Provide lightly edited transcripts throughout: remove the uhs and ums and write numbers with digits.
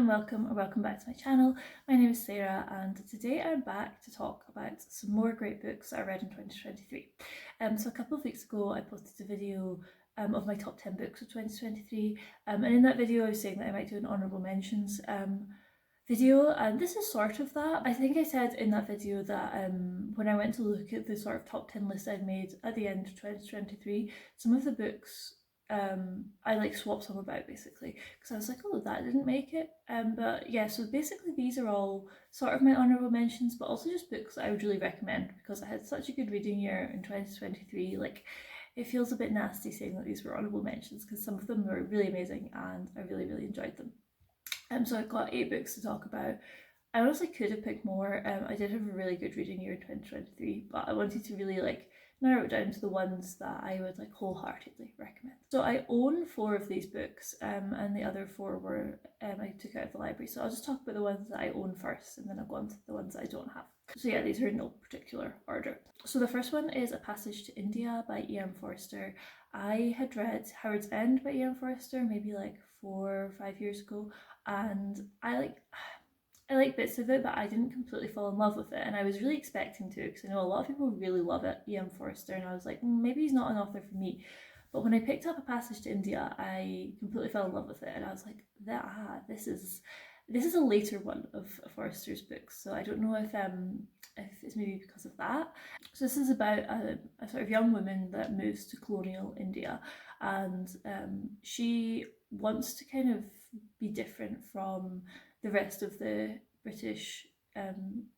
and welcome or welcome back to my channel. My name is Sarah and today I'm back to talk about some more great books that I read in 2023. So a couple of weeks ago I posted a video of my top 10 books of 2023 and in that video I was saying that I might do an honourable mentions video, and this is sort of that. I think I said in that video that when I went to look at the sort of top 10 list I'd made at the end of 2023, some of the books I like swapped some about basically because I was like, oh, that didn't make it. But yeah, so basically these are all sort of my honourable mentions, but also just books that I would really recommend because I had such a good reading year in 2023. Like, it feels a bit nasty saying that these were honourable mentions because some of them were really amazing and I really enjoyed them. So I've got 8 books to talk about. I honestly could have picked more. I did have a really good reading year in 2023, but I wanted to really narrow it down to the ones that I would wholeheartedly recommend. So I own 4 of these books, and the other 4 were I took out of the library. So I'll just talk about the ones that I own first, and then I'll go on to the ones that I don't have. So yeah, these are in no particular order. So the first one is A Passage to India by E.M. Forster. I had read Howard's End by E.M. Forster maybe 4 or 5 years ago, and I like bits of it, but I didn't completely fall in love with it, and I was really expecting to because I know a lot of people really love it, E.M. Forster, and I was like, maybe he's not an author for me. But when I picked up A Passage to India, I completely fell in love with it, and I was like, this is a later one of Forster's books, so I don't know if it's maybe because of that. So this is about a sort of young woman that moves to colonial India, and she wants to kind of be different from the rest of the British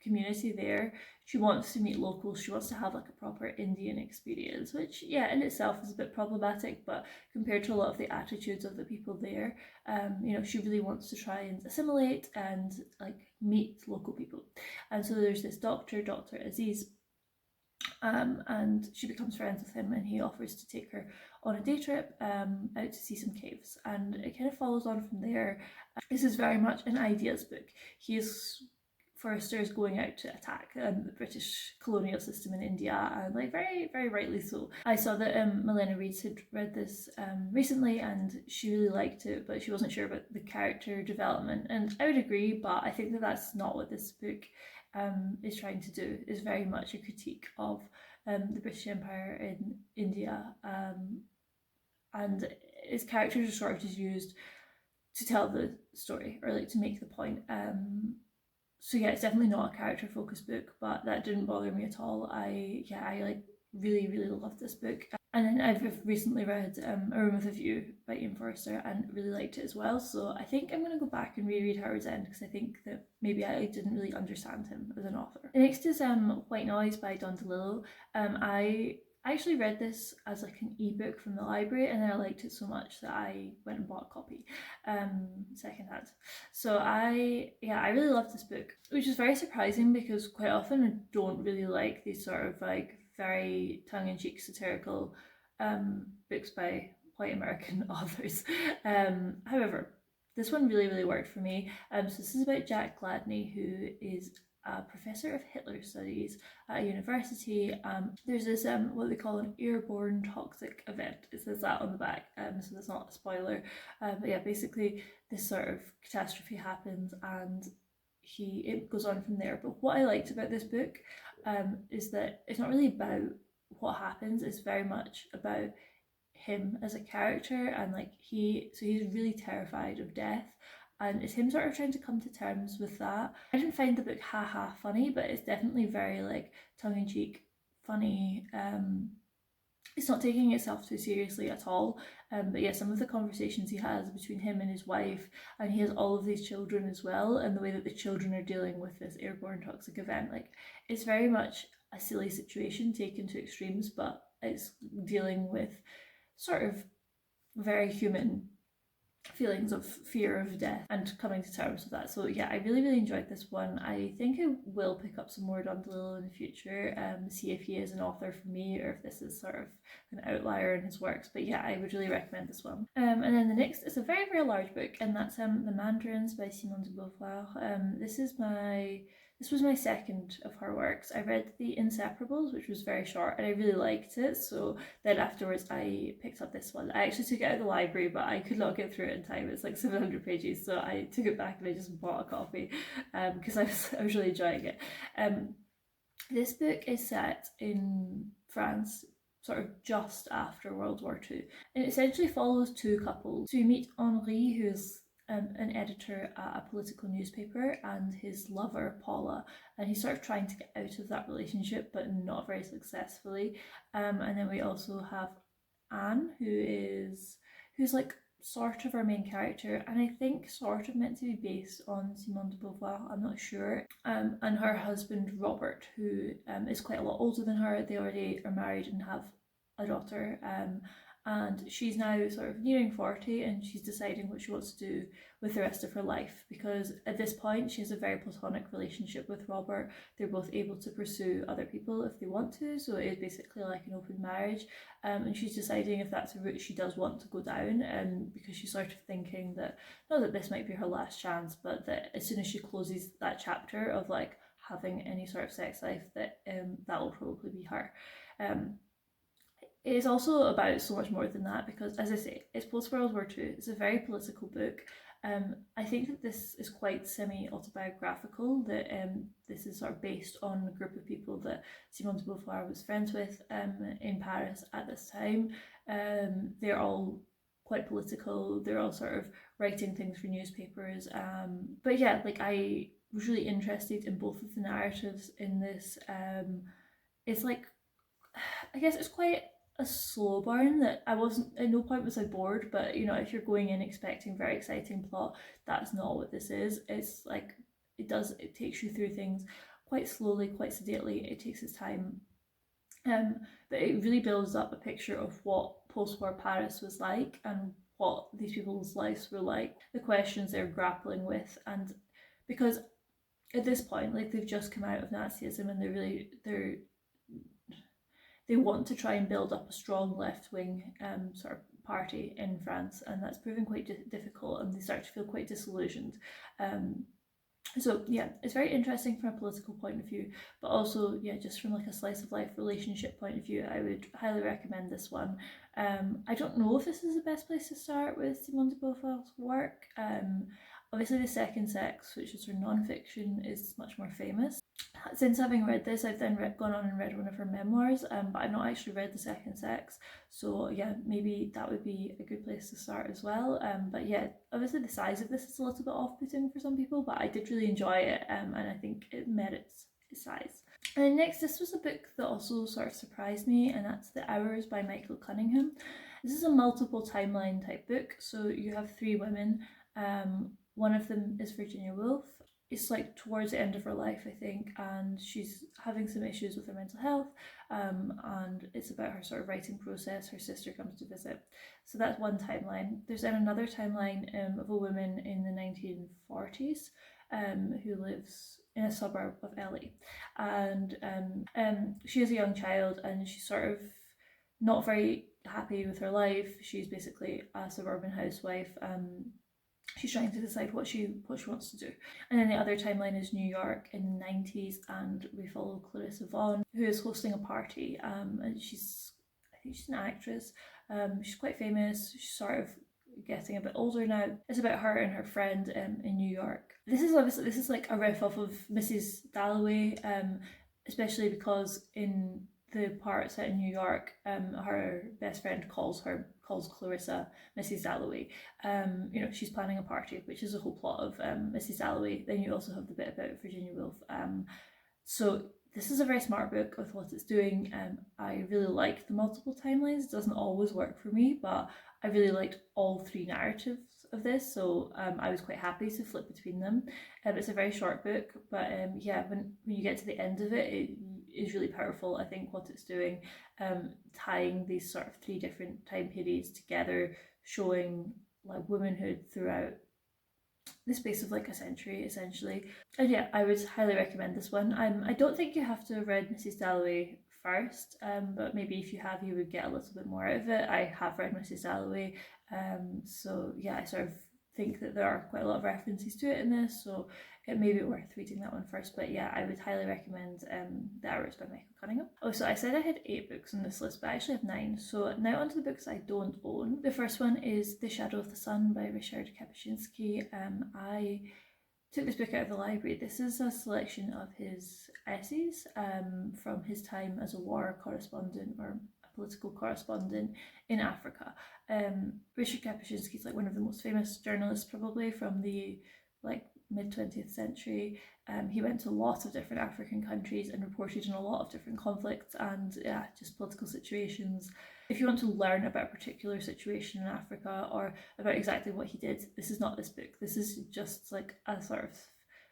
community there. She wants to meet locals, she wants to have a proper Indian experience, which yeah in itself is a bit problematic, but compared to a lot of the attitudes of the people there, she really wants to try and assimilate and meet local people. And so there's this Dr. Aziz, and she becomes friends with him, and he offers to take her on a day trip out to see some caves, and it kind of follows on from there. This is very much an ideas book. Forster is going out to attack the British colonial system in India, and very rightly so. I saw that Milena Reeds had read this recently and she really liked it, but she wasn't sure about the character development, and I would agree, but I think that that's not what this book is trying to do. Is very much a critique of the British Empire in India, and its characters are sort of just used to tell the story or to make the point. So yeah, it's definitely not a character focused book, but that didn't bother me at all. I really loved this book. And then I've recently read A Room with a View by Ian Forster and really liked it as well. So I think I'm going to go back and reread Howard's End because I think that maybe I didn't really understand him as an author. The next is White Noise by Delillo. I actually read this as an ebook from the library, and then I liked it so much that I went and bought a copy secondhand. So I really loved this book, which is very surprising because quite often I don't really like these sort of very tongue-in-cheek satirical books by white American authors. However, this one really worked for me. So this is about Jack Gladney, who is a professor of Hitler studies at a university. There's this what they call an airborne toxic event. It says that on the back, so that's not a spoiler. But yeah, basically this sort of catastrophe happens and it goes on from there. But what I liked about this book is that it's not really about what happens, it's very much about him as a character, and he's really terrified of death, and it's him sort of trying to come to terms with that. I didn't find the book haha funny, but it's definitely very tongue-in-cheek funny. It's not taking itself too seriously at all, but yeah, some of the conversations he has between him and his wife, and he has all of these children as well, and the way that the children are dealing with this airborne toxic event, it's very much a silly situation taken to extremes, but it's dealing with sort of very human feelings of fear of death and coming to terms with that. So yeah, I really enjoyed this one. I think I will pick up some more Don DeLillo in the future, see if he is an author for me or if this is sort of an outlier in his works. But yeah, I would really recommend this one. And then the next is a very large book, and that's The Mandarins by Simone de Beauvoir. This This was my second of her works. I read The Inseparables, which was very short, and I really liked it. So then afterwards I picked up this one. I actually took it out of the library, but I could not get through it in time. It's like 700 pages, so I took it back and I just bought a copy because I was really enjoying it. This book is set in France, sort of just after World War II, and it essentially follows two couples. So you meet Henri, who's an editor at a political newspaper, and his lover Paula, and he's sort of trying to get out of that relationship but not very successfully. And then we also have Anne, who's like sort of our main character, and I think sort of meant to be based on Simone de Beauvoir, I'm not sure. And her husband Robert, who is quite a lot older than her. They already are married and have a daughter, and she's now sort of nearing 40, and she's deciding what she wants to do with the rest of her life, because at this point she has a very platonic relationship with Robert. They're both able to pursue other people if they want to, so it is basically like an open marriage, and she's deciding if that's a route she does want to go down, because she's sort of thinking that not that this might be her last chance, but that as soon as she closes that chapter of like having any sort of sex life, that that will probably be her. It is also about so much more than that, because as I say, it's post-World War II, it's a very political book. I think that this is quite semi-autobiographical, that this is sort of based on a group of people that Simone de Beauvoir was friends with in Paris at this time. They're all quite political, they're all sort of writing things for newspapers. But yeah, like I was really interested in both of the narratives in this. It's like, I guess it's quite a slow burn, that I wasn't, at no point was I bored, but you know, if you're going in expecting very exciting plot, that's not what this is. It's like, it takes you through things quite slowly, quite sedately. It takes its time, but it really builds up a picture of what post-war Paris was like and what these people's lives were like, the questions they're grappling with. And because at this point, like, they've just come out of Nazism, and they want to try and build up a strong left-wing sort of party in France, and that's proving quite difficult, and they start to feel quite disillusioned. So yeah, it's very interesting from a political point of view, but also, yeah, just from like a slice of life relationship point of view, I would highly recommend this one. I don't know if this is the best place to start with Simone de Beauvoir's work. Obviously The Second Sex, which is her non-fiction, is much more famous. Since having read this, I've then gone on and read one of her memoirs, but I've not actually read The Second Sex, so yeah, maybe that would be a good place to start as well. But yeah, obviously the size of this is a little bit off-putting for some people, but I did really enjoy it, and I think it merits its size. And then next, this was a book that also sort of surprised me, and that's The Hours by Michael Cunningham. This is a multiple timeline type book, so you have three women. One of them is Virginia Woolf. It's like towards the end of her life, I think, and she's having some issues with her mental health, and it's about her sort of writing process. Her sister comes to visit. So that's one timeline. There's then another timeline of a woman in the 1940s who lives in a suburb of LA, and she is a young child, and she's sort of not very happy with her life. She's basically a suburban housewife. She's trying to decide what she wants to do. And then the other timeline is New York in the 90s, and we follow Clarissa Vaughn, who is hosting a party, and I think she's an actress. She's quite famous. She's sort of getting a bit older now. It's about her and her friend in New York. This is like a riff off of Mrs. Dalloway, especially because in the part set in New York, her best friend calls Clarissa Mrs. Dalloway. You know, she's planning a party, which is the whole plot of Mrs. Dalloway. Then you also have the bit about Virginia Woolf. So this is a very smart book with what it's doing. I really like the multiple timelines. It doesn't always work for me, but I really liked all three narratives of this, so I was quite happy to flip between them. It's a very short book, but yeah, when you get to the end of it, it is really powerful. I think what it's doing, tying these sort of three different time periods together, showing like womanhood throughout the space of like a century essentially. And yeah, I would highly recommend this one. I don't think you have to have read Mrs. Dalloway first, but maybe if you have, you would get a little bit more out of it. I have read Mrs. Dalloway, so yeah, I sort of think that there are quite a lot of references to it in this, so it may be worth reading that one first. But yeah, I would highly recommend The Hours by Michael Cunningham. Oh, so I said I had 8 books on this list, but I actually have 9. So now onto the books I don't own. The first one is The Shadow of the Sun by Ryszard Kapuscinski. I took this book out of the library. This is a selection of his essays from his time as a war correspondent or a political correspondent in Africa. Ryszard Kapuscinski is like one of the most famous journalists probably from the mid 20th century. He went to a lot of different African countries and reported on a lot of different conflicts and just political situations. If you want to learn about a particular situation in Africa or about exactly what he did, this is not this book. This is just like a sort of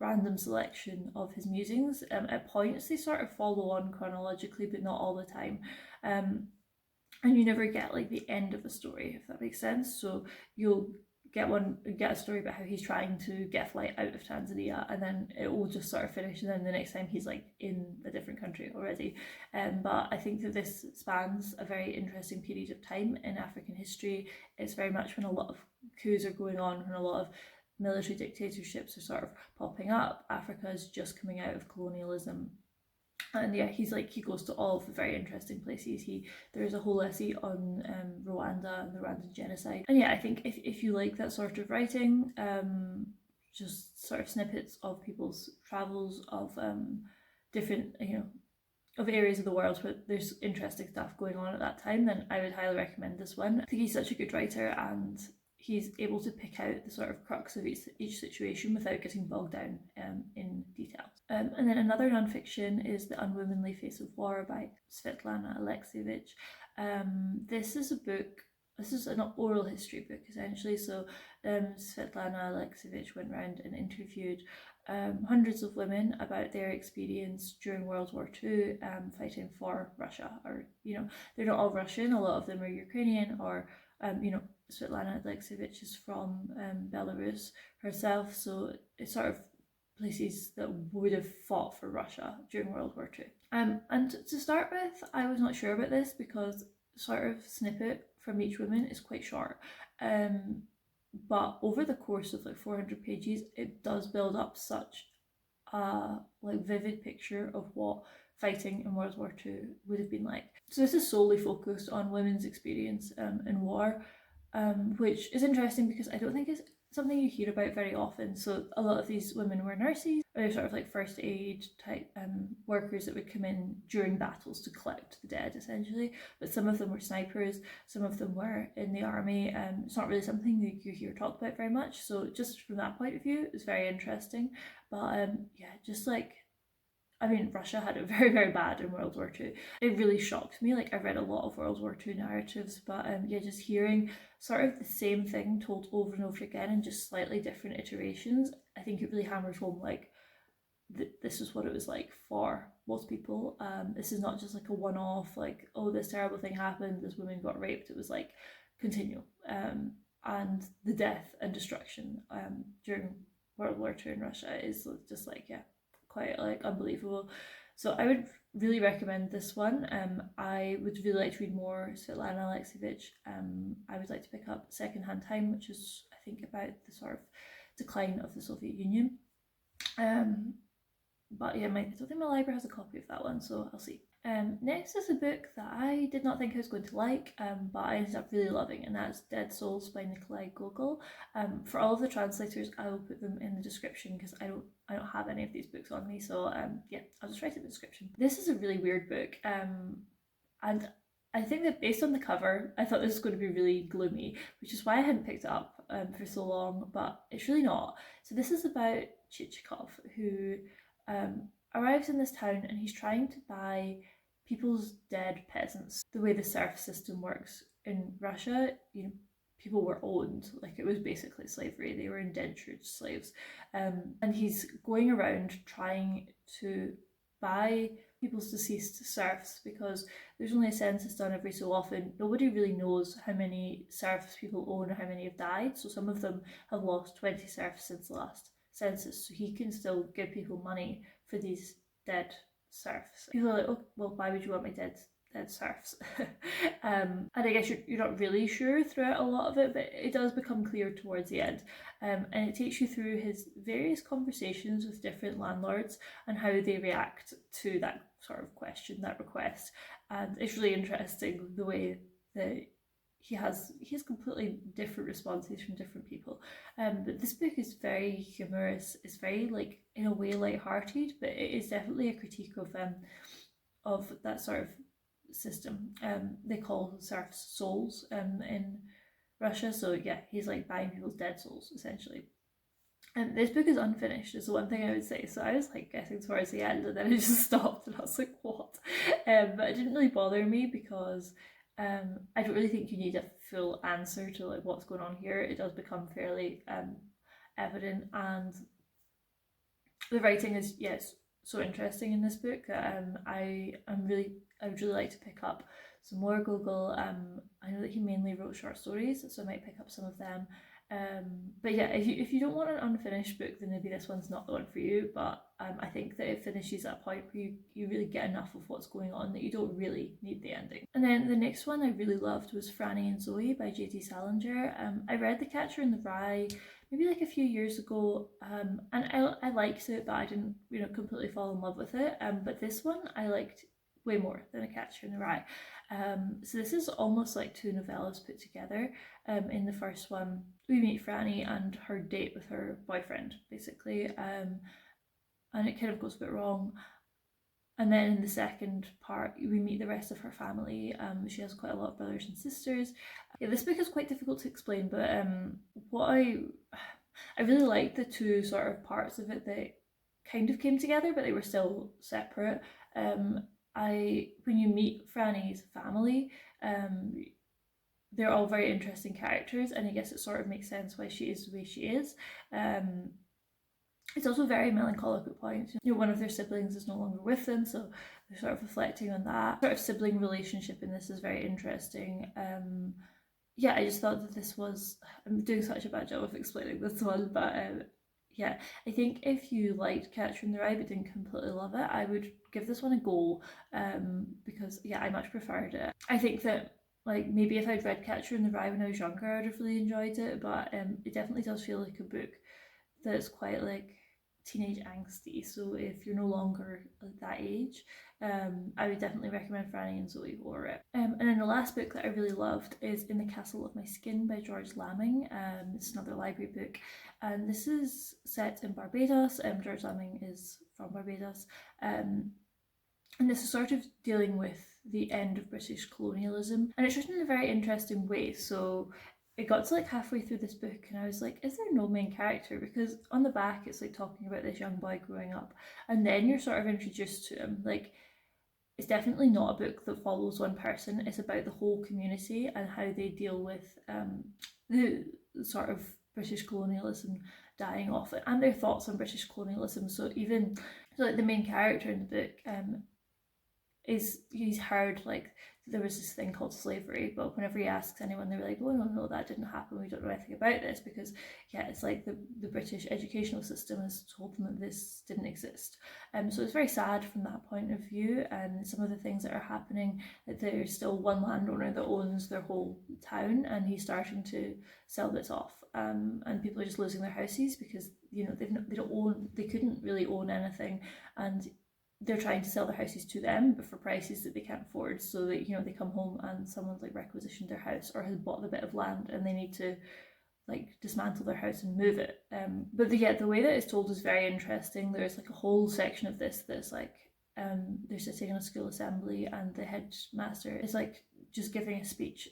random selection of his musings. At points they sort of follow on chronologically, but not all the time. And you never get like the end of the story, if that makes sense. So you'll get a story about how he's trying to get a flight out of Tanzania, and then it will just sort of finish, and then the next time he's like in a different country already. But I think that this spans a very interesting period of time in African history. It's very much when a lot of coups are going on, when a lot of military dictatorships are sort of popping up. Africa is just coming out of colonialism. And yeah, he goes to all of the very interesting places. There's a whole essay on Rwanda and the Rwandan genocide. And yeah, I think if you like that sort of writing, just sort of snippets of people's travels, of different, of areas of the world where there's interesting stuff going on at that time, then I would highly recommend this one. I think he's such a good writer, and he's able to pick out the sort of crux of each situation without getting bogged down in details. And then another non-fiction is The Unwomanly Face of War by Svetlana Alexieivich. This is an oral history book essentially. So Svetlana Alexieivich went around and interviewed hundreds of women about their experience during World War II fighting for Russia. Or, they're not all Russian, a lot of them are Ukrainian, or Svetlana Alexieivich is from Belarus herself, so it's sort of places that would have fought for Russia during World War II. And to start with, I was not sure about this because sort of snippet from each woman is quite short. But over the course of 400 pages, it does build up such a vivid picture of what fighting in World War II would have been like. So this is solely focused on women's experience in war, which is interesting because I don't think it's something you hear about very often. So a lot of these women were nurses, or they're sort of first aid type workers that would come in during battles to collect the dead essentially. But some of them were snipers, some of them were in the army. It's not really something that you hear talked about very much. So just from that point of view, it's very interesting. But Russia had it very, very bad in World War II. It really shocked me. I've read a lot of World War II narratives, but just hearing sort of the same thing told over and over again in just slightly different iterations, I think it really hammers home this is what it was like for most people. This is not just a one-off, oh, this terrible thing happened, this woman got raped. It was continual. And the death and destruction during World War II in Russia is just quite unbelievable. So I would really recommend this one. I would really like to read more Svetlana Alexieivich. I would like to pick up Secondhand Time, which is I think about the sort of decline of the Soviet Union. But yeah, I don't think my library has a copy of that one, so I'll see. Next is a book that I did not think I was going to like, but I ended up really loving, and that's Dead Souls by Nikolai Gogol. For all of the translators, I will put them in the description because I don't have any of these books on me, so I'll just write it in the description. This is a really weird book, and I think that based on the cover, I thought this was going to be really gloomy, which is why I hadn't picked it up for so long, but it's really not. So this is about Chichikov, who arrives in this town, and he's trying to buy people's dead peasants. The way the serf system works in Russia, people were owned, it was basically slavery. They were indentured slaves, and he's going around trying to buy people's deceased serfs because there's only a census done every so often. Nobody really knows how many serfs people own or how many have died, so some of them have lost 20 serfs since the last census, so he can still give people money for these dead serfs. People are like, oh, well, why would you want my dead dead serfs. And I guess you're not really sure throughout a lot of it, but it does become clear towards the end. And it takes you through his various conversations with different landlords and how they react to that sort of question, that request. And it's really interesting the way that he has completely different responses from different people. But this book is very humorous. It's very, like, in a way, light-hearted, but it is definitely a critique of that sort of system. They call serfs souls in Russia. So yeah, he's like buying people's dead souls essentially. And this book is unfinished is the one thing I would say. So I was like getting towards the end and then it just stopped and I was like, what? But it didn't really bother me because I don't really think you need a full answer to like what's going on here. It does become fairly evident, and the writing is, yes, so interesting in this book that I would really like to pick up some more Gogol. I know that he mainly wrote short stories, so I might pick up some of them. But yeah, if you don't want an unfinished book, then maybe this one's not the one for you. But I think that it finishes at a point where you really get enough of what's going on that you don't really need the ending. And then the next one I really loved was Franny and Zoe by J.D. Salinger. I read The Catcher in the Rye maybe like a few years ago, and I liked it, but I didn't, completely fall in love with it. But this one I liked way more than A Catcher in the Rye. So this is almost like two novellas put together. In the first one, we meet Franny and her date with her boyfriend, basically, and it kind of goes a bit wrong. And then in the second part, we meet the rest of her family. She has quite a lot of brothers and sisters. Yeah, this book is quite difficult to explain, but what I really liked the two sort of parts of it that kind of came together, but they were still separate. When you meet Franny's family, they're all very interesting characters, and I guess it sort of makes sense why she is the way she is. It's also very melancholic at points. One of their siblings is no longer with them, so they're sort of reflecting on that. Sort of sibling relationship in this is very interesting. Yeah, I just thought that this was, I'm doing such a bad job of explaining this one, but yeah, I think if you liked Catcher in the Rye but didn't completely love it, I would give this one a go, because yeah, I much preferred it. I think that like maybe if I'd read Catcher in the Rye when I was younger, I'd have really enjoyed it, but it definitely does feel like a book that's quite like teenage angsty. So if you're no longer like that age, I would definitely recommend Franny and Zoe for it. And then the last book that I really loved is In the Castle of My Skin by George Lamming. It's another library book, and this is set in Barbados. George Lamming is from Barbados, and this is sort of dealing with the end of British colonialism, and it's written in a very interesting way. So it got to like halfway through this book and I was like, is there no main character? Because on the back it's like talking about this young boy growing up, and then you're sort of introduced to him. Like, it's definitely not a book that follows one person. It's about the whole community and how they deal with the sort of British colonialism dying off, and their thoughts on British colonialism. So like the main character in the book he's heard like there was this thing called slavery, but whenever he asks anyone, they're like, oh no, that didn't happen, we don't know anything about this, because yeah, it's like the British educational system has told them that this didn't exist. So it's very sad from that point of view, and some of the things that are happening, that there's still one landowner that owns their whole town, and he's starting to sell this off, and people are just losing their houses because they couldn't really own anything, and they're trying to sell their houses to them, but for prices that they can't afford. So that they come home and someone's like requisitioned their house or has bought a bit of land, and they need to like dismantle their house and move it. But the way that it's told is very interesting. There's like a whole section of this that's like they're sitting in a school assembly, and the headmaster is like just giving a speech.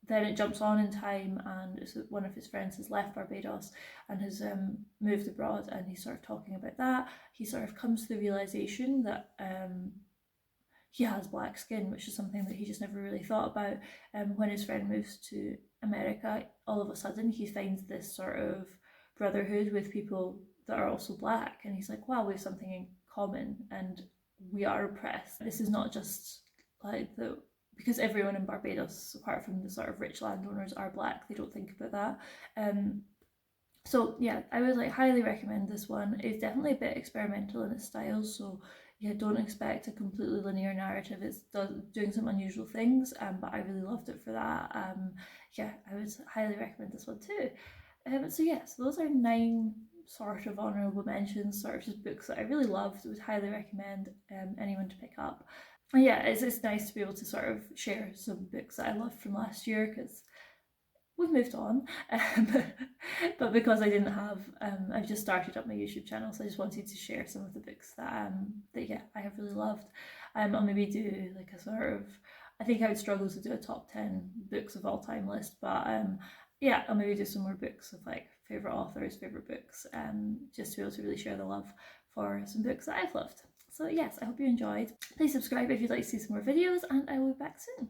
Then it jumps on in time, and one of his friends has left Barbados and has moved abroad, and he's sort of talking about that. He sort of comes to the realization that he has black skin, which is something that he just never really thought about. When his friend moves to America, all of a sudden he finds this sort of brotherhood with people that are also black, and he's like, wow, we have something in common, and we are oppressed. This is not just like because everyone in Barbados, apart from the sort of rich landowners, are black. They don't think about that. So yeah, I would like highly recommend this one. It's definitely a bit experimental in its style, so yeah, don't expect a completely linear narrative. It's doing some unusual things, but I really loved it for that. Yeah, I would highly recommend this one too. So yes, those are 9 sort of honourable mentions, sort of just books that I really loved. Would highly recommend anyone to pick up. And yeah, it's nice to be able to sort of share some books that I loved from last year, because we've moved on, but because I didn't have, I've just started up my YouTube channel, so I just wanted to share some of the books that yeah, I have really loved. I'll maybe do like a sort of, I think I would struggle to do a top 10 books of all time list, but yeah, I'll maybe do some more books of like favourite authors, favourite books, just to be able to really share the love for some books that I've loved. So yes, I hope you enjoyed. Please subscribe if you'd like to see some more videos, and I will be back soon.